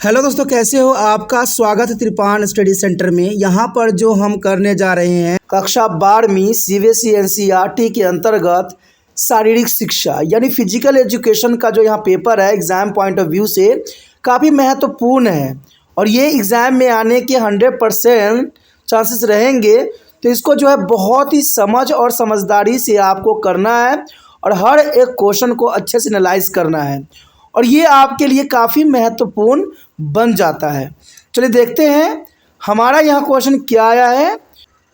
Hello दोस्तों, कैसे हो? आपका स्वागत है त्रिपान स्टडी सेंटर में। यहाँ पर जो हम करने जा रहे हैं कक्षा 12वीं सीबीएसई एनसीईआरटी के अंतर्गत शारीरिक शिक्षा यानी फिजिकल एजुकेशन का जो यहाँ पेपर है एग्ज़ाम पॉइंट ऑफ व्यू से काफ़ी महत्वपूर्ण है और ये एग्ज़ाम में आने के 100% चांसेस रहेंगे। तो इसको जो है बहुत ही समझ और समझदारी से आपको करना है और हर एक क्वेश्चन को अच्छे से एनालाइज करना है और ये आपके लिए काफ़ी महत्वपूर्ण बन जाता है। चलिए देखते हैं हमारा यहाँ क्वेश्चन क्या आया है।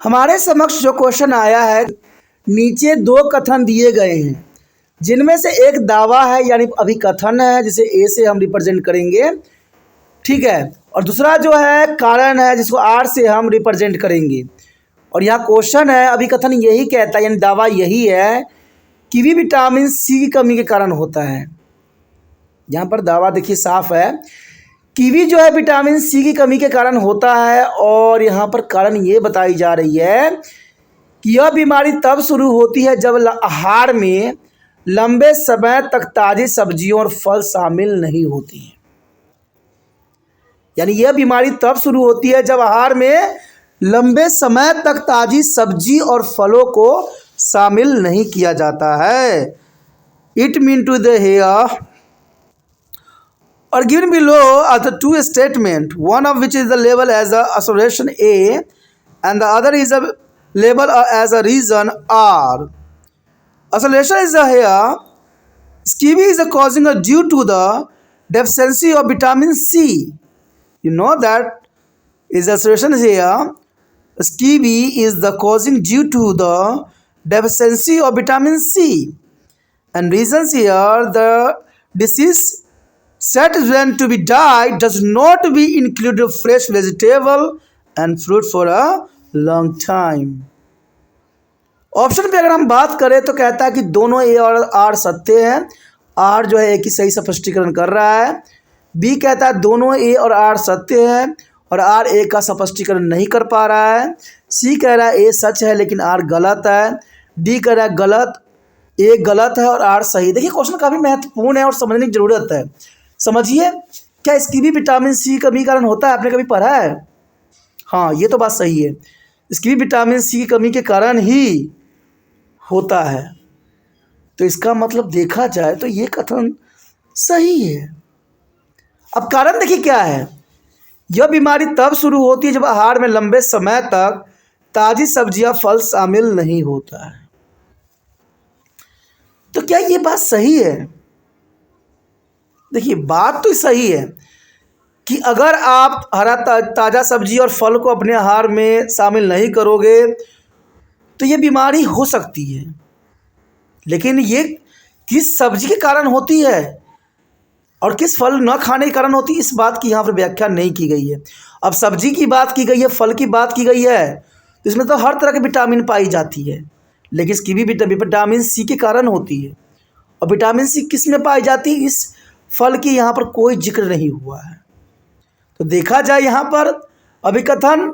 हमारे समक्ष जो क्वेश्चन आया है, नीचे दो कथन दिए गए हैं जिनमें से एक दावा है यानी अभिकथन है जिसे ए से हम रिप्रेजेंट करेंगे, ठीक है, और दूसरा जो है कारण है जिसको आर से हम रिप्रेजेंट करेंगे। और यहाँ क्वेश्चन है अभिकथन यही कहता है यानी दावा यही है कि भी विटामिन सी की कमी के कारण होता है। यहाँ पर दावा देखिए साफ है, कीवी जो है विटामिन सी की कमी के कारण होता है और यहाँ पर कारण ये बताई जा रही है कि यह बीमारी तब शुरू होती है जब आहार में लंबे समय तक ताज़ी सब्जियों और फल शामिल नहीं होती हैं। यानी यह बीमारी तब शुरू होती है जब आहार में लंबे समय तक ताज़ी सब्जी और फलों को शामिल नहीं किया जाता है। It mean to the here or given below are the two statements, one of which is the label as a assertion A and the other is a label as a reason R. Assertion is here, scurvy is causing due to the deficiency of vitamin C. You know that is assertion here, scurvy is the causing due to the deficiency of vitamin C, and reasons here the disease set when to be died does not be include fresh vegetable and fruit for a long time. Option पे अगर हम बात करें तो कहता है कि दोनों ए और आर सत्य हैं। आर जो है ए की सही स्पष्टीकरण कर रहा है। बी कहता है दोनों ए और आर सत्य हैं और आर ए का स्पष्टीकरण नहीं कर पा रहा है। सी कह रहा है ए सच है लेकिन आर गलत है। डी कह रहा है गलत, ए गलत है और आर सही। देखिए क्वेश्चन काफ़ी महत्वपूर्ण है और समझने की ज़रूरत है। समझिए, क्या इसकी भी विटामिन सी कमी कारण होता है? आपने कभी पढ़ा है? हाँ, ये तो बात सही है, इसकी भी विटामिन सी की कमी के कारण ही होता है। तो इसका मतलब देखा जाए तो ये कथन सही है। अब कारण देखिए क्या है, यह बीमारी तब शुरू होती है जब आहार में लंबे समय तक ताज़ी सब्जियां फल शामिल नहीं होता है। तो क्या ये बात सही है? देखिए बात तो सही है कि अगर आप हरा ताज़ा सब्जी और फल को अपने आहार में शामिल नहीं करोगे तो ये बीमारी हो सकती है, लेकिन ये किस सब्जी के कारण होती है और किस फल न खाने के कारण होती है, इस बात की यहाँ पर व्याख्या नहीं की गई है। अब सब्जी की बात की गई है, फल की बात की गई है, तो इसमें तो हर तरह की विटामिन पाई जाती है, लेकिन इसकी भी विटामिन सी के कारण होती है। और विटामिन सी किस में पाई जाती है? इस फल की यहाँ पर कोई जिक्र नहीं हुआ है। तो देखा जाए यहाँ पर अभिकथन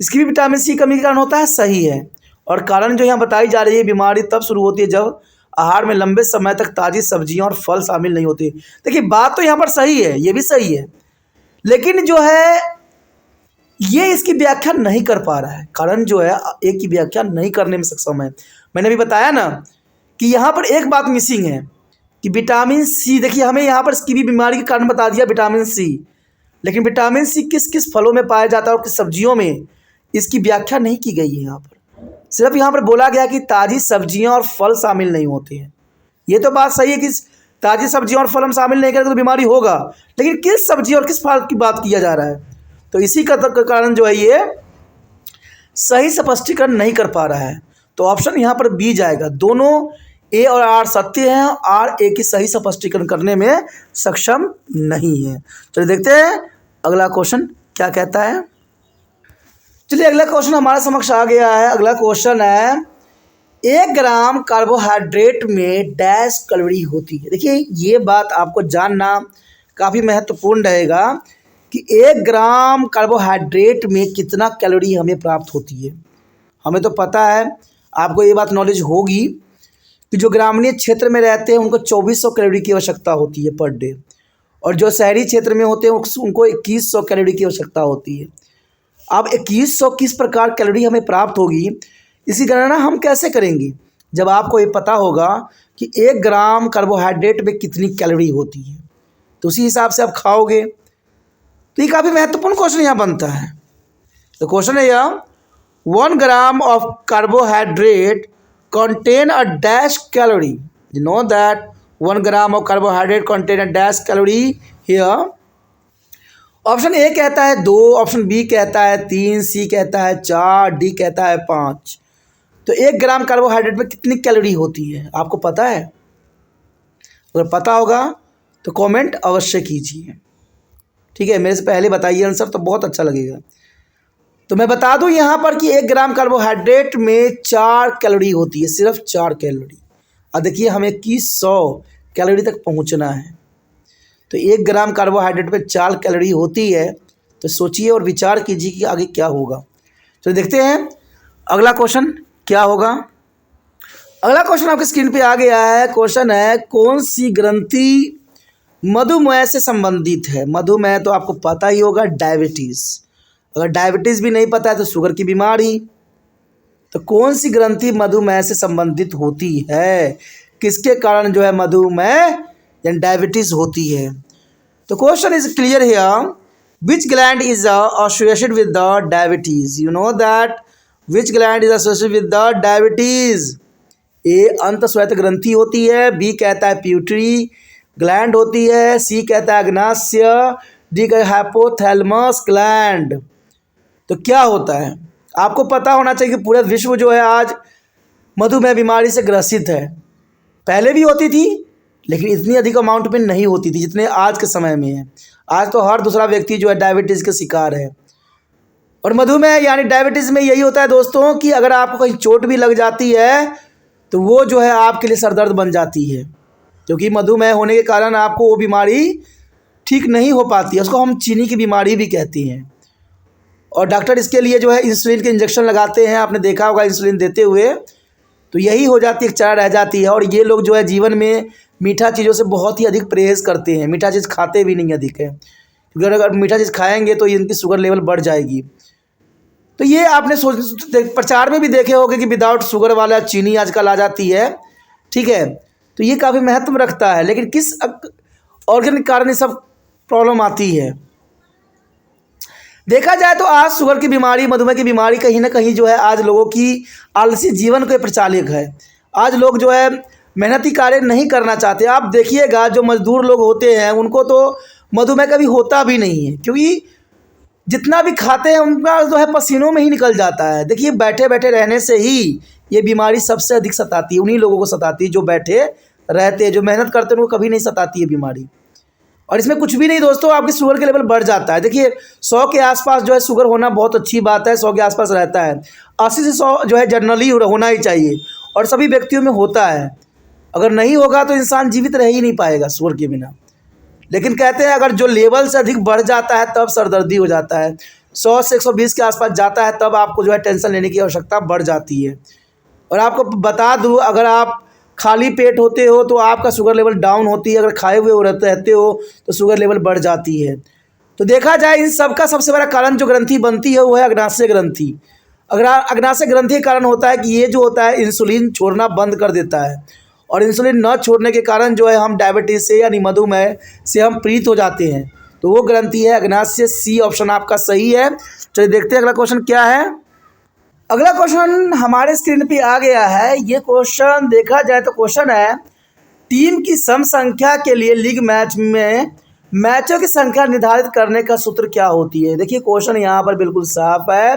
इसकी भी विटामिन सी कमी के कारण होता है, सही है। और कारण जो यहाँ बताई जा रही है, बीमारी तब शुरू होती है जब आहार में लंबे समय तक ताज़ी सब्जियां और फल शामिल नहीं होते। देखिए बात तो यहाँ पर सही है, ये भी सही है, लेकिन जो है ये इसकी व्याख्या नहीं कर पा रहा है। कारण जो है एक की व्याख्या नहीं करने में सक्षम है। मैंने भी बताया ना कि यहाँ पर एक बात मिसिंग है कि विटामिन सी, देखिए हमें यहाँ पर इसकी भी बीमारी के कारण बता दिया विटामिन सी, लेकिन विटामिन सी किस किस फलों में पाया जाता है और किस सब्जियों में, इसकी व्याख्या नहीं की गई है। यहाँ पर सिर्फ यहाँ पर बोला गया कि ताज़ी सब्जियाँ और फल शामिल नहीं होते हैं। ये तो बात सही है कि ताज़ी सब्जियाँ और फल हम शामिल नहीं करेंगे तो बीमारी होगा, लेकिन किस सब्जी और किस फल की बात किया जा रहा है, तो इसी का कारण जो है ये सही स्पष्टीकरण नहीं कर पा रहा है। तो ऑप्शन यहाँ पर बी जाएगा, दोनों ए और आर सत्य हैं, आर ए की सही स्पष्टीकरण करने में सक्षम नहीं है। चलिए देखते हैं अगला क्वेश्चन क्या कहता है। चलिए अगला क्वेश्चन हमारे समक्ष आ गया है। अगला क्वेश्चन है, 1 ग्राम कार्बोहाइड्रेट में डैश कैलोरी होती है। देखिए ये बात आपको जानना काफ़ी महत्वपूर्ण रहेगा कि 1 ग्राम कार्बोहाइड्रेट में कितना कैलोरी हमें प्राप्त होती है। हमें तो पता है, आपको ये बात नॉलेज होगी कि जो ग्रामीण क्षेत्र में रहते हैं उनको 2400 कैलोरी की आवश्यकता होती है पर डे, और जो शहरी क्षेत्र में होते हैं उनको 2100 कैलोरी की आवश्यकता होती है। अब 2100 किस प्रकार कैलोरी हमें प्राप्त होगी, इसकी गणना हम कैसे करेंगे? जब आपको ये पता होगा कि 1 ग्राम कार्बोहाइड्रेट में कितनी कैलोरी होती है, तो उसी हिसाब से आप खाओगे। तो ये काफ़ी महत्वपूर्ण क्वेश्चन यहाँ बनता है। तो क्वेश्चन है यह, 1 gram of carbohydrate contain a dash calorie. You know that 1 gram of carbohydrate contain a dash calorie here. Option A कहता है 2, ऑप्शन बी कहता है 3, सी कहता है 4, डी कहता है 5। तो 1 ग्राम कार्बोहाइड्रेट में कितनी कैलोरी होती है, आपको पता है? अगर पता होगा तो कमेंट अवश्य कीजिए, ठीक है। मेरे से पहले बताइए आंसर, तो बहुत अच्छा लगेगा। तो मैं बता दूं यहाँ पर कि 1 ग्राम कार्बोहाइड्रेट में 4 कैलोरी होती है, सिर्फ 4 कैलोरी। अब देखिए हमें 2100 कैलोरी तक पहुँचना है, तो 1 ग्राम कार्बोहाइड्रेट में 4 कैलोरी होती है। तो सोचिए और विचार कीजिए कि आगे क्या होगा। तो देखते हैं अगला क्वेश्चन क्या होगा। अगला क्वेश्चन आपके स्क्रीन पे आ गया है। क्वेश्चन है, कौन सी ग्रंथि मधुमेह से संबंधित है? मधुमेह तो आपको पता ही होगा, डायबिटीज़। अगर डायबिटीज़ भी नहीं पता है तो शुगर की बीमारी। तो कौन सी ग्रंथि मधुमेह से संबंधित होती है? किसके कारण जो है मधुमेह यानी डायबिटीज़ होती है? तो question is clear here, which gland is associated with the diabetes? You know that which gland is associated with the diabetes? A अंतस्वैत ग्रंथि होती है, बी कहता है प्यूटरी ग्लैंड होती है, सी कहता है अग्नाशय, डी कहता है हाइपोथैलेमस ग्लैंड। तो क्या होता है? आपको पता होना चाहिए कि पूरा विश्व जो है आज मधुमेह बीमारी से ग्रसित है। पहले भी होती थी लेकिन इतनी अधिक अमाउंट में नहीं होती थी जितने आज के समय में है। आज तो हर दूसरा व्यक्ति जो है डायबिटीज़ के शिकार है। और मधुमेह यानी डायबिटीज़ में यही होता है दोस्तों कि अगर आपको कहीं चोट भी लग जाती है तो वो जो है आपके लिए सरदर्द बन जाती है, क्योंकि मधुमेह होने के कारण आपको वो बीमारी ठीक नहीं हो पाती है। उसको हम चीनी की बीमारी भी कहते हैं। और डॉक्टर इसके लिए जो है इंसुलिन के इंजेक्शन लगाते हैं, आपने देखा होगा इंसुलिन देते हुए। तो यही हो जाती है, एक चारा रह जाती है। और ये लोग जो है जीवन में मीठा चीज़ों से बहुत ही अधिक परहेज करते हैं, मीठा चीज़ खाते भी नहीं अधिक है, क्योंकि अगर मीठा चीज़ खाएंगे तो इनकी शुगर लेवल बढ़ जाएगी। तो ये आपने प्रचार में भी देखे होंगे कि विदाउट शुगर वाला चीनी आजकल आ जाती है, ठीक है। तो ये काफ़ी महत्व रखता है। लेकिन किस ऑर्गन के कारण ये सब प्रॉब्लम आती है? देखा जाए तो आज शुगर की बीमारी, मधुमेह की बीमारी कहीं ना कहीं जो है आज लोगों की आलसी जीवन के प्रचालक है। आज लोग जो है मेहनती कार्य नहीं करना चाहते। आप देखिएगा जो मजदूर लोग होते हैं उनको तो मधुमेह कभी होता भी नहीं है, क्योंकि जितना भी खाते हैं उनका जो है पसीनों में ही निकल जाता है। देखिए बैठे बैठे रहने से ही ये बीमारी सबसे अधिक सताती है, उन्हीं लोगों को सताती है जो बैठे रहते हैं, जो मेहनत करते हैं उनको कभी नहीं सताती है बीमारी। और इसमें कुछ भी नहीं दोस्तों, आपकी शुगर के लेवल बढ़ जाता है। देखिए 100 के आसपास जो है शुगर होना बहुत अच्छी बात है, 100 के आसपास रहता है। 80 से 100 जो है जनरली होना ही चाहिए और सभी व्यक्तियों में होता है। अगर नहीं होगा तो इंसान जीवित रह ही नहीं पाएगा शुगर के बिना। लेकिन कहते हैं अगर जो लेवल से अधिक बढ़ जाता है तब सरदर्दी हो जाता है, 100 से 120 के आसपास जाता है तब आपको जो है टेंशन लेने की आवश्यकता बढ़ जाती है। और आपको बता दूँ, अगर आप खाली पेट होते हो तो आपका शुगर लेवल डाउन होती है, अगर खाए हुए रहते हो तो शुगर लेवल बढ़ जाती है। तो देखा जाए इन सब का सबसे बड़ा कारण जो ग्रंथि बनती है वो है अग्नाशय ग्रंथि। अगर अग्नाशय ग्रंथि के कारण होता है कि ये जो होता है इंसुलिन छोड़ना बंद कर देता है, और इंसुलिन न छोड़ने के कारण जो है हम डायबिटीज़ से यानी मधुमेह से हम पीड़ित हो जाते हैं। तो वो ग्रंथि है अग्नाशय। सी ऑप्शन आपका सही है। चलिए देखते हैं अगला क्वेश्चन क्या है। अगला क्वेश्चन हमारे स्क्रीन पे आ गया है। ये क्वेश्चन देखा जाए तो क्वेश्चन है, टीम की सम संख्या के लिए लीग मैच में मैचों की संख्या निर्धारित करने का सूत्र क्या होती है? देखिए क्वेश्चन यहाँ पर बिल्कुल साफ है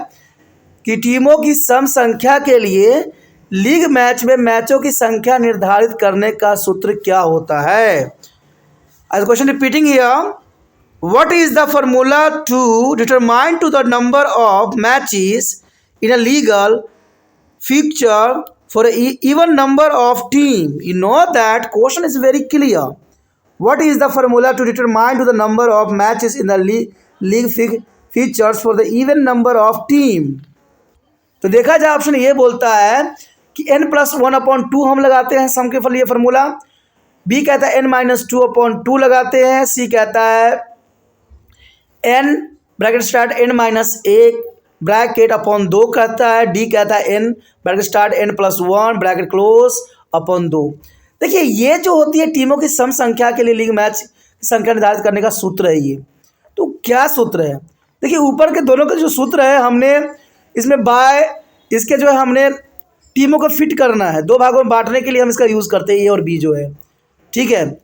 कि टीमों की सम संख्या के लिए लीग मैच में मैचों की संख्या निर्धारित करने का सूत्र क्या होता है? आज question repeating here, what is the formula to determine to the number of matches in a legal fixture for an even number of team? You know that question is very clear. What is the formula to determine to the number of matches in the league fixtures for the even number of team? तो देखा जाए option ये बोलता है कि n+1/2 हम लगाते हैं सम के फल ये फार्मूला, बी कहता है n-2/2 लगाते हैं, सी कहता है n bracket start n-1 bracket upon 2 कहता है, डी कहता है n bracket start n+1 bracket close upon 2। देखिए ये जो होती है टीमों की सम संख्या के लिए लीग मैच की संख्या निर्धारित करने का सूत्र है ये। तो क्या सूत्र है? देखिए ऊपर के दोनों का जो सूत्र है हमने इसमें बाय इसके जो है हमने टीमों को फिट करना है, 2 भागों में बांटने के लिए हम इसका यूज़ करते हैं ए और बी जो है, ठीक है।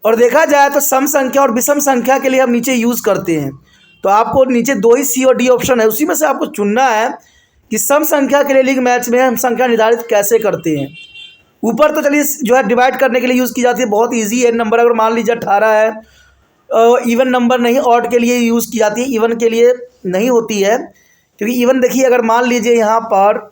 और देखा जाए तो सम संख्या और विषम संख्या के लिए हम नीचे यूज़ करते हैं। तो आपको नीचे 2 ही सी और डी ऑप्शन है, उसी में से आपको चुनना है कि सम संख्या के लिए लीग मैच में हम संख्या निर्धारित कैसे करते हैं। ऊपर तो चलिए जो है डिवाइड करने के लिए यूज़ की जाती है, बहुत ईजी है। नंबर अगर मान लीजिए 18 है, इवन नंबर नहीं, ऑड के लिए यूज़ की जाती है, इवन के लिए नहीं होती है। क्योंकि इवन देखिए अगर मान लीजिए यहाँ पर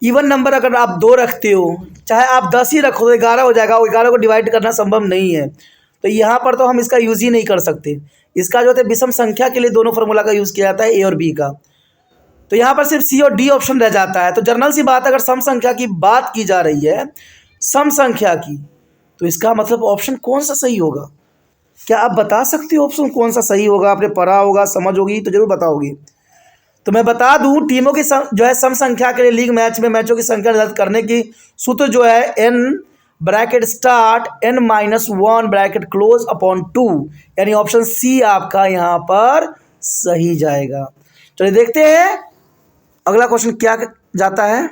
इवन नंबर अगर आप 2 रखते हो, चाहे आप 10 ही रखो तो 11 हो जाएगा, और 11 को डिवाइड करना संभव नहीं है। तो यहाँ पर तो हम इसका यूज़ ही नहीं कर सकते। इसका जो है विषम संख्या के लिए दोनों फार्मूला का यूज़ किया जाता है, ए और बी का। तो यहाँ पर सिर्फ सी और डी ऑप्शन रह जाता है। तो जनरल सी बात, अगर सम संख्या की बात की जा रही है, सम संख्या की, तो इसका मतलब ऑप्शन कौन सा सही होगा? क्या आप बता सकते हो ऑप्शन कौन सा सही होगा? आपने पढ़ा होगा, समझ होगी तो जरूर बताओगे। तो मैं बता दूं टीमों की जो है सम संख्या के लिए लीग मैच में मैचों की संख्या निर्धारित करने की सूत्र जो है n bracket start n-1 bracket close upon 2, यानी ऑप्शन सी आपका यहाँ पर सही जाएगा। चलिए देखते हैं अगला क्वेश्चन क्या जाता है।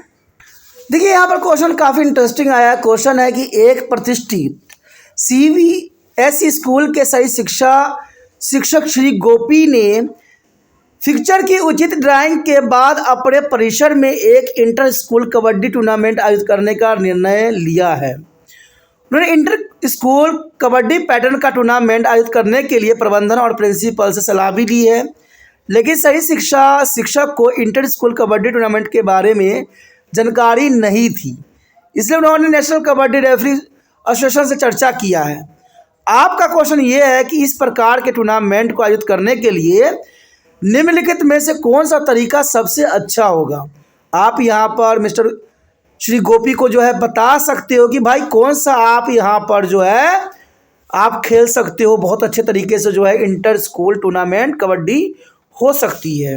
देखिए यहाँ पर क्वेश्चन काफ़ी इंटरेस्टिंग आया है। क्वेश्चन है कि एक प्रतिष्ठित CBSE स्कूल के सही शिक्षक श्री गोपी ने फिक्चर की उचित ड्राइंग के बाद अपने परिसर में एक इंटर स्कूल कबड्डी टूर्नामेंट आयोजित करने का निर्णय लिया है। उन्होंने इंटर स्कूल कबड्डी पैटर्न का टूर्नामेंट आयोजित करने के लिए प्रबंधन और प्रिंसिपल से सलाह भी ली है, लेकिन सही शिक्षक को इंटर स्कूल कबड्डी टूर्नामेंट के बारे में जानकारी नहीं थी, इसलिए उन्होंने नेशनल कबड्डी रेफरी एसोसिएशन से चर्चा किया है। आपका क्वेश्चन ये है कि इस प्रकार के टूर्नामेंट को आयोजित करने के लिए निम्नलिखित में से कौन सा तरीका सबसे अच्छा होगा? आप यहाँ पर मिस्टर श्री गोपी को जो है बता सकते हो कि भाई कौन सा आप यहाँ पर जो है आप खेल सकते हो, बहुत अच्छे तरीके से जो है इंटर स्कूल टूर्नामेंट कबड्डी हो सकती है।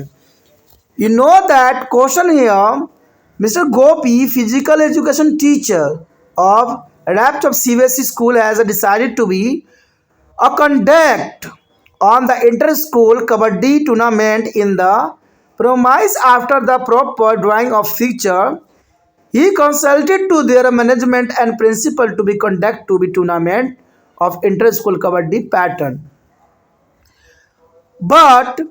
You know that question here mister Gopi, physical education teacher of rapt of CBSE school has decided to be a conduct on the inter-school kabaddi tournament in the premise after the proper drawing of fixture. He consulted to their management and principal to be conduct to be tournament of inter-school kabaddi pattern. But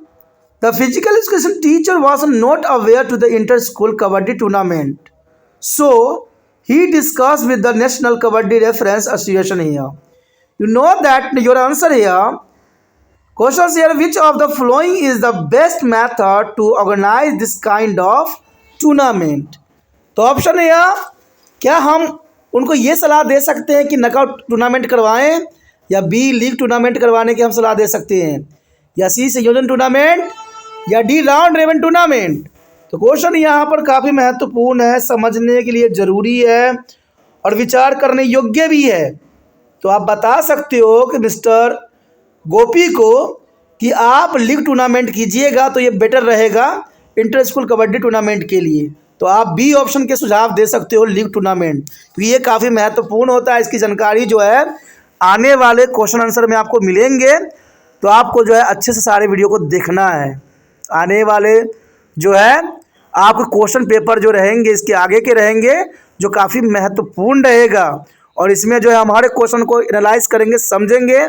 the physical education teacher was not aware to the inter-school kabaddi tournament. So he discussed with the National Kabaddi Reference Association here. You know that your answer here. Questions here, which of the following is the best method to organize this kind of tournament? तो option है या क्या हम उनको ये सलाह दे सकते हैं कि नॉकआउट टूर्नामेंट करवाएं, या बी लीग टूर्नामेंट करवाने की हम सलाह दे सकते हैं, या सी संयोजन टूर्नामेंट, या डी राउंड रेवन टूर्नामेंट? तो क्वेश्चन यहाँ पर काफ़ी महत्वपूर्ण है, समझने के लिए ज़रूरी है और विचार करने योग्य भी है। तो आप बता सकते हो कि मिस्टर गोपी को कि आप लीग टूर्नामेंट कीजिएगा तो ये बेटर रहेगा इंटर स्कूल कबड्डी टूर्नामेंट के लिए। तो आप बी ऑप्शन के सुझाव दे सकते हो, लीग टूर्नामेंट। तो ये काफ़ी महत्वपूर्ण होता है, इसकी जानकारी जो है आने वाले क्वेश्चन आंसर में आपको मिलेंगे। तो आपको जो है अच्छे से सारे वीडियो को देखना है। आने वाले जो है आपके क्वेश्चन पेपर जो रहेंगे इसके आगे के रहेंगे, जो काफ़ी महत्वपूर्ण रहेगा, और इसमें जो है हमारे क्वेश्चन को एनालाइज करेंगे, समझेंगे,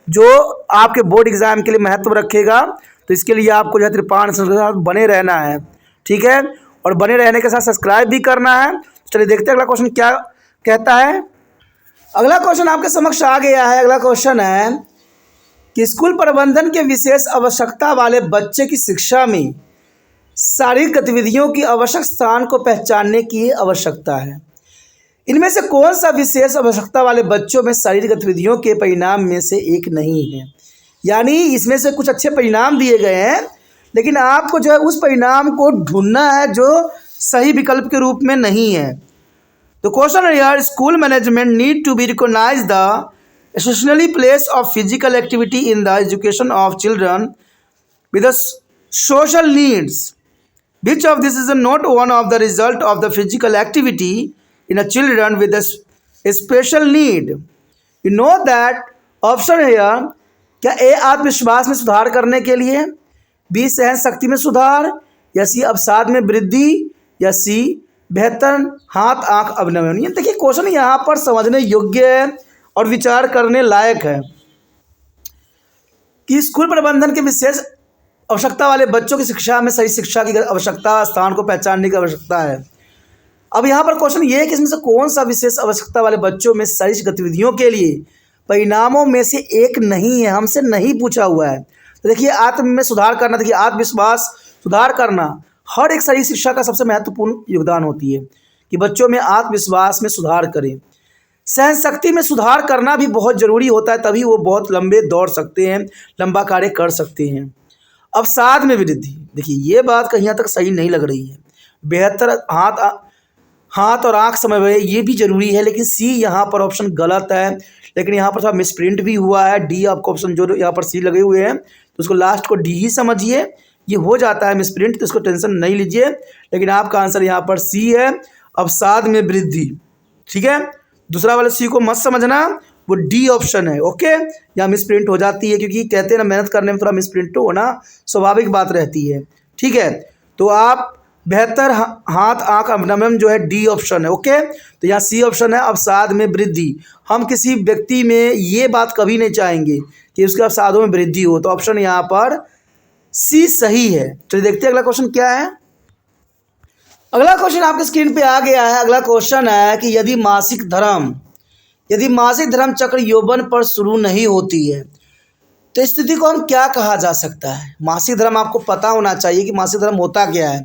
जो आपके बोर्ड एग्ज़ाम के लिए महत्व रखेगा। तो इसके लिए आपको जो है त्रिपाण के साथ बने रहना है, ठीक है, और बने रहने के साथ सब्सक्राइब भी करना है। चलिए देखते हैं अगला क्वेश्चन क्या कहता है। अगला क्वेश्चन आपके समक्ष आ गया है। अगला क्वेश्चन है कि स्कूल प्रबंधन के विशेष आवश्यकता वाले बच्चे की शिक्षा में शारीरिक गतिविधियों की आवश्यक स्थान को पहचानने की आवश्यकता है। इनमें से कौन सा विशेष आवश्यकता वाले बच्चों में शारीरिक गतिविधियों के परिणाम में से एक नहीं है? यानी इसमें से कुछ अच्छे परिणाम दिए गए हैं, लेकिन आपको जो है उस परिणाम को ढूंढना है जो सही विकल्प के रूप में नहीं है। The question here, school management need to be recognize the essentially place of physical activity in the education of children with the social needs. Which of this is not one of the result of the physical activity in a children with a special need? You know that option here, क्या ए आत्मविश्वास में सुधार करने के लिए, B सहन शक्ति में सुधार, या सी अवसाद में वृद्धि, या सी बेहतर हाथ आंख अवनमन। देखिए क्वेश्चन यहाँ पर समझने योग्य है और विचार करने लायक है कि स्कूल प्रबंधन के विशेष आवश्यकता वाले बच्चों की शिक्षा में सही शिक्षा की आवश्यकता, स्थान को पहचानने की आवश्यकता है। अब यहाँ पर क्वेश्चन ये है कि इसमें से कौन सा विशेष आवश्यकता वाले बच्चों में सही गतिविधियों के लिए परिणामों में से एक नहीं है, हमसे नहीं पूछा हुआ है। तो देखिए आत्म में सुधार करना, देखिए आत्मविश्वास सुधार करना हर एक सही शिक्षा का सबसे महत्वपूर्ण योगदान होती है कि बच्चों में आत्मविश्वास में सुधार करें। सहन शक्ति में सुधार करना भी बहुत ज़रूरी होता है, तभी वो बहुत लंबे दौड़ सकते हैं, लंबा कार्य कर सकते हैं। अवसाद में वृद्धि, देखिए ये बात कहीं तक सही नहीं लग रही है। बेहतर हाथ और आंख समन्वय ये भी जरूरी है, लेकिन सी यहाँ पर ऑप्शन गलत है। लेकिन यहाँ पर थोड़ा मिसप्रिंट भी हुआ है। डी आपको ऑप्शन जो यहाँ पर सी लगे हुए हैं तो उसको लास्ट को डी ही समझिए, ये हो जाता है मिसप्रिंट तो इसको टेंशन नहीं लीजिए। लेकिन आपका आंसर यहाँ पर सी है, अवसाद में वृद्धि। ठीक है, दूसरा वाला सी को मत समझना, वो डी ऑप्शन है। ओके, यहाँ मिसप्रिंट हो जाती है क्योंकि कहते हैं ना मेहनत करने में थोड़ा मिसप्रिंट होना स्वाभाविक बात रहती है। ठीक है, तो आप बेहतर हाथ आंख अवनमन जो है डी ऑप्शन है। ओके, तो यहाँ सी ऑप्शन है, अवसाद में वृद्धि। हम किसी व्यक्ति में ये बात कभी नहीं चाहेंगे कि उसके अवसादों में वृद्धि हो, तो ऑप्शन यहाँ पर सी सही है। चलिए देखते हैं अगला क्वेश्चन क्या है। अगला क्वेश्चन आपके स्क्रीन पे आ गया है। अगला क्वेश्चन है कि यदि मासिक धर्म चक्र यौवन पर शुरू नहीं होती है तो स्थिति को हम क्या कहा जा सकता है। मासिक धर्म आपको पता होना चाहिए कि मासिक धर्म होता क्या है।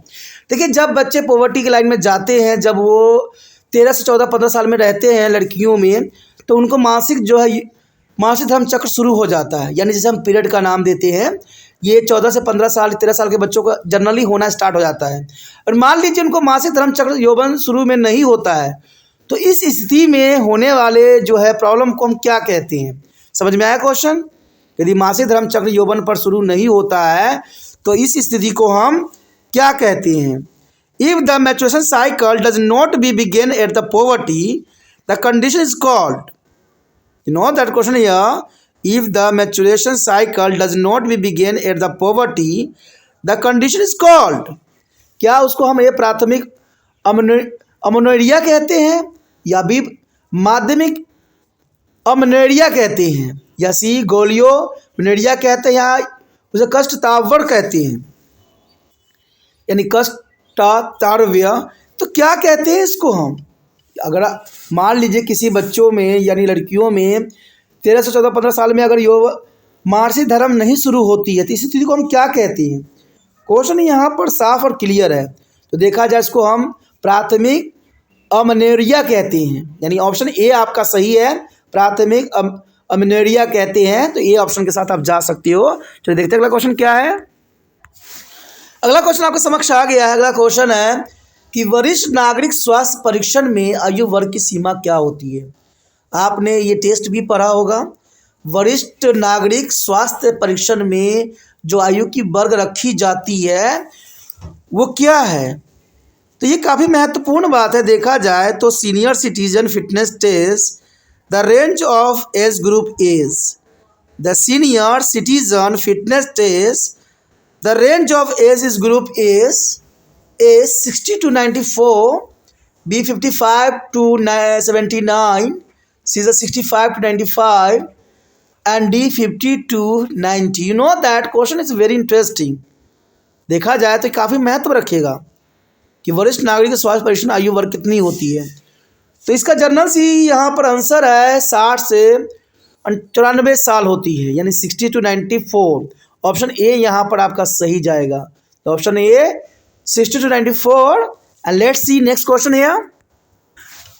देखिए जब बच्चे पॉवर्टी की लाइन में जाते हैं, जब वो 13 से 14-15 साल में रहते हैं लड़कियों में, तो उनको मासिक धर्म चक्र शुरू हो जाता है, यानी जैसे हम पीरियड का नाम देते हैं। ये 14 से 15 साल 13 साल के बच्चों का जनरली होना स्टार्ट हो जाता है। और मान लीजिए उनको मासिक धर्म चक्र यौवन शुरू में नहीं होता है, तो इस स्थिति में होने वाले जो है प्रॉब्लम को हम क्या कहते हैं। समझ में आया क्वेश्चन? यदि मासिक धर्म चक्र यौवन पर शुरू नहीं होता है तो इस स्थिति को हम क्या कहते हैं। If the maturation cycle does not be begin at the poverty the condition is called, you know that question here, if the maturation cycle does not be begin at the poverty the condition is called, क्या उसको हम ये प्राथमिक अमनोरिया कहते हैं, या भी माध्यमिक अमनेरिया कहते हैं, या सी गोलियोमनेरिया कहते हैं, या उसे कष्टतावर्य कहते हैं, यानी कष्टतावर्य। तो क्या कहते हैं इसको हम? अगर मान लीजिए किसी बच्चों में यानी लड़कियों में 13 से 14-15 साल में अगर मासिक धर्म नहीं शुरू होती है तो इस स्थिति को हम क्या कहते हैं। क्वेश्चन यहाँ पर साफ और क्लियर है। तो देखा जाए इसको हम प्राथमिक अमनेरिया कहते हैं, यानी ऑप्शन ए आपका सही है, प्राथमिक अमनेरिया कहते हैं। तो ये ऑप्शन के साथ आप जा सकते हो। चलिए देखते हैं अगला क्वेश्चन क्या है। अगला क्वेश्चन आपके समक्ष आ गया है। अगला क्वेश्चन है कि वरिष्ठ नागरिक स्वास्थ्य परीक्षण में आयु वर्ग की सीमा क्या होती है। आपने ये टेस्ट भी पढ़ा होगा। वरिष्ठ नागरिक स्वास्थ्य परीक्षण में जो आयु की वर्ग रखी जाती है वो क्या है। तो ये काफ़ी महत्वपूर्ण बात है। देखा जाए तो senior citizen fitness test the range of age group is, the senior citizen fitness test the range of age is group is A 60 to 94, B 55 to 79, C is 65 to 95, and D 50 to 90. You know that question is very interesting. देखा जाए तो काफ़ी महत्व रखेगा कि वरिष्ठ नागरिक के स्वास्थ्य परीक्षण आयु वर्ग कितनी होती है। तो इसका जनरल सी यहाँ पर आंसर है 60 से 94 साल होती है, यानी 60 to 94। ऑप्शन ए यहाँ पर आपका सही जाएगा। तो option A 60 to 94। And let's see next question है।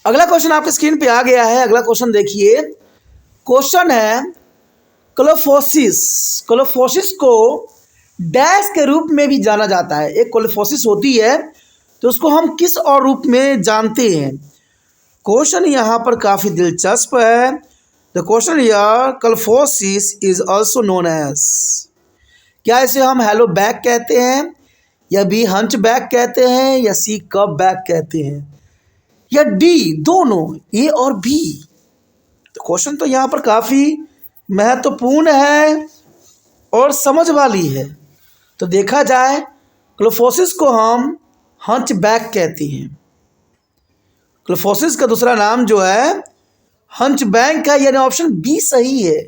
अगला क्वेश्चन आपके स्क्रीन पे आ गया है। अगला क्वेश्चन देखिए। क्वेश्चन है कोलोफोसिस। कोलोफोसिस को डैश के रूप में भी जाना जाता है। एक कोलोफोसिस होती है तो उसको हम किस और रूप में जानते हैं। क्वेश्चन यहाँ पर काफ़ी दिलचस्प है। The question here, kyphosis is also known as, क्या इसे हम हेलो बैक कहते हैं, या बी हंच बैक कहते हैं, या सी कब बैक कहते हैं, या डी दोनों, ए और बी। तो क्वेश्चन तो यहाँ पर काफ़ी महत्वपूर्ण है और समझ वाली है। तो देखा जाए, क्लोफोसिस को हम हंच बैक कहते हैं। क्लोफोसिस का दूसरा नाम जो है हंच बैक है, यानी ऑप्शन बी सही है।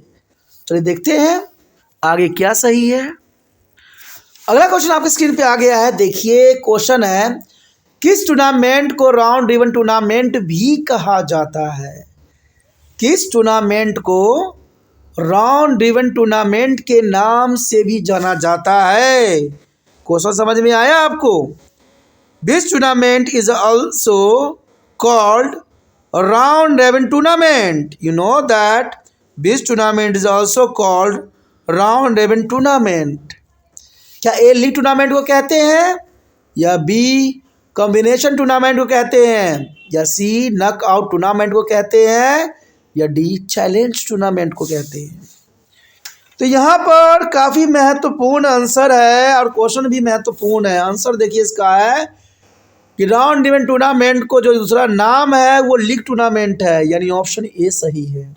चलिए देखते हैं आगे क्या सही है। अगला क्वेश्चन आपकी स्क्रीन पे आ गया है, देखिए क्वेश्चन है, किस टूर्नामेंट को राउंड रिबन टूर्नामेंट भी कहा जाता है? किस टूर्नामेंट को राउंड रिबन टूर्नामेंट के नाम से भी जाना जाता है? क्वेश्चन समझ में आया आपको? This tournament is also called round ribbon tournament. You know that this tournament is also called round ribbon tournament. क्या ए लीग टूर्नामेंट को कहते हैं, या बी कॉम्बिनेशन टूर्नामेंट को कहते हैं, या सी नॉक आउट टूर्नामेंट को कहते हैं, या डी चैलेंज टूर्नामेंट को कहते हैं? तो यहाँ पर काफ़ी महत्वपूर्ण आंसर है और क्वेश्चन भी महत्वपूर्ण है। आंसर देखिए इसका है कि राउंड रिबन टूर्नामेंट को जो दूसरा नाम है वो लीग टूर्नामेंट है, यानी ऑप्शन ए सही है।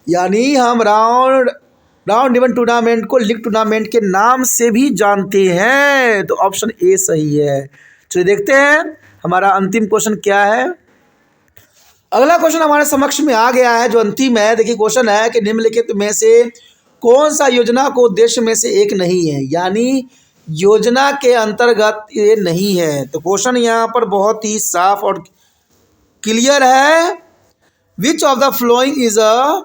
यानी हम राउंड रिबन टूर्नामेंट को लीग टूर्नामेंट के नाम से भी जानते हैं, तो ऑप्शन ए सही है। चलिए देखते हैं हमारा अंतिम क्वेश्चन क्या है। अगला क्वेश्चन हमारे समक्ष में आ गया है जो अंतिम है। देखिए क्वेश्चन है कि निम्नलिखित में से कौन सा योजना को उद्देश्य में से एक नहीं है, यानी योजना के अंतर्गत ये नहीं है। तो क्वेश्चन यहाँ पर बहुत ही साफ और क्लियर है। Which of the following is a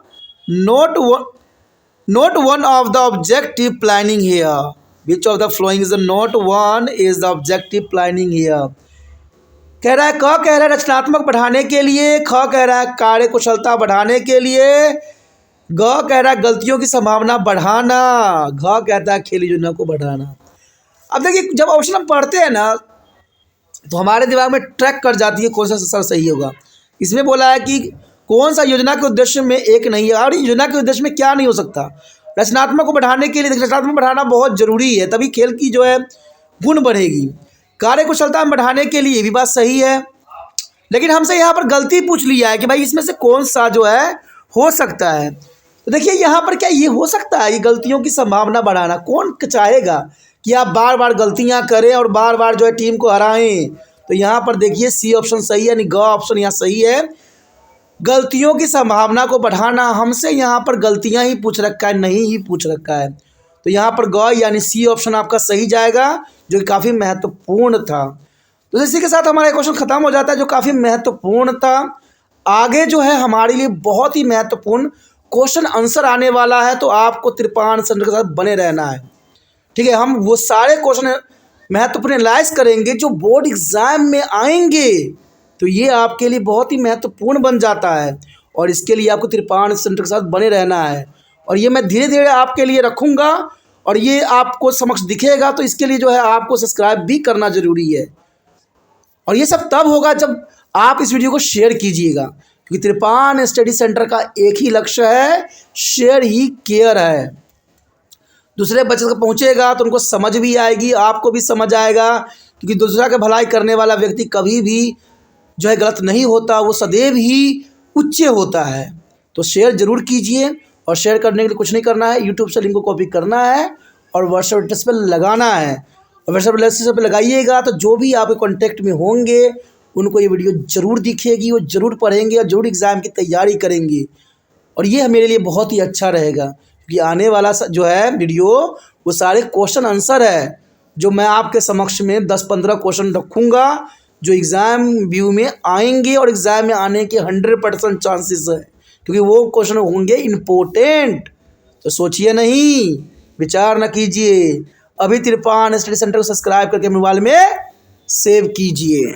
not one of the objective planning here. Which of the following is not one is the objective planning here. कह रहा है, क कह रहा है रचनात्मक बढ़ाने के लिए, ख कह रहा है कार्य कुशलता बढ़ाने के लिए, ग कह रहा है गलतियों की संभावना बढ़ाना, घ कहता है खेल योजना को बढ़ाना। अब देखिए जब ऑप्शन हम पढ़ते हैं ना तो हमारे दिमाग में ट्रैक कर जाती है कौन सा सर सही होगा। इसमें बोला है कि कौन सा योजना के उद्देश्य में एक नहीं है, और योजना के उद्देश्य में क्या नहीं हो सकता। रचनात्मक को बढ़ाने के लिए, रचनात्मक बढ़ाना बहुत जरूरी है, तभी खेल की जो है गुण बढ़ेगी। कार्य कुशलता में बढ़ाने के लिए भी बात सही है, लेकिन हमसे यहाँ पर गलती पूछ लिया है कि भाई इसमें से कौन सा जो है हो सकता है। तो देखिए यहाँ पर क्या ये हो सकता है, ये गलतियों की संभावना बढ़ाना। कौन चाहेगा कि आप बार बार गलतियाँ करें और बार बार जो है टीम को हराएं? तो यहाँ पर देखिए सी ऑप्शन सही है, यानी ग ऑप्शन यहाँ सही है। गलतियों की संभावना को बढ़ाना, हमसे यहाँ पर गलतियाँ ही पूछ रखा है, नहीं ही पूछ रखा है। तो यहाँ पर ग यानी सी ऑप्शन आपका सही जाएगा, जो कि काफ़ी महत्वपूर्ण था। तो इसी के साथ हमारा क्वेश्चन खत्म हो जाता है जो काफ़ी महत्वपूर्ण था। आगे जो है हमारे लिए बहुत ही महत्वपूर्ण क्वेश्चन आंसर आने वाला है, तो आपको त्रिपान सेंटर के साथ बने रहना है। ठीक है, हम वो सारे क्वेश्चन महत्वपूर्ण एनालाइज करेंगे जो बोर्ड एग्जाम में आएंगे, तो ये आपके लिए बहुत ही महत्वपूर्ण बन जाता है। और इसके लिए आपको त्रिपान सेंटर के साथ बने रहना है, और ये मैं धीरे धीरे आपके लिए रखूँगा और ये आपको समक्ष दिखेगा। तो इसके लिए जो है आपको सब्सक्राइब भी करना ज़रूरी है, और ये सब तब होगा जब आप इस वीडियो को शेयर कीजिएगा, क्योंकि त्रिपान स्टडी सेंटर का एक ही लक्ष्य है, शेयर ही केयर है। दूसरे बच्चे तक पहुँचेगा तो उनको समझ भी आएगी, आपको भी समझ आएगा, क्योंकि दूसरा का भलाई करने वाला व्यक्ति कभी भी जो है गलत नहीं होता, वो सदैव ही उच्च होता है। तो शेयर ज़रूर कीजिए, और शेयर करने के लिए कुछ नहीं करना है, यूट्यूब से लिंक को कॉपी करना है और व्हाट्सएप एड्रेस पर लगाना है। और व्हाट्सएप एड्रेस पर लगाइएगा तो जो भी आपके कॉन्टैक्ट में होंगे उनको ये वीडियो ज़रूर दिखेगी, वो ज़रूर पढ़ेंगे और ज़रूर एग्ज़ाम की तैयारी करेंगे। और ये मेरे लिए बहुत ही अच्छा रहेगा, क्योंकि आने वाला जो है वीडियो वो सारे क्वेश्चन आंसर है जो मैं आपके समक्ष में 10-15 क्वेश्चन रखूँगा जो एग्ज़ाम व्यू में आएंगे, और एग्ज़ाम में आने के 100% चांसेस है, क्योंकि वो क्वेश्चन होंगे इम्पोर्टेंट। तो सोचिए नहीं, विचार न कीजिए, अभी त्रिपान स्टडी सेंटर को सब्सक्राइब करके मोबाइल में सेव कीजिए।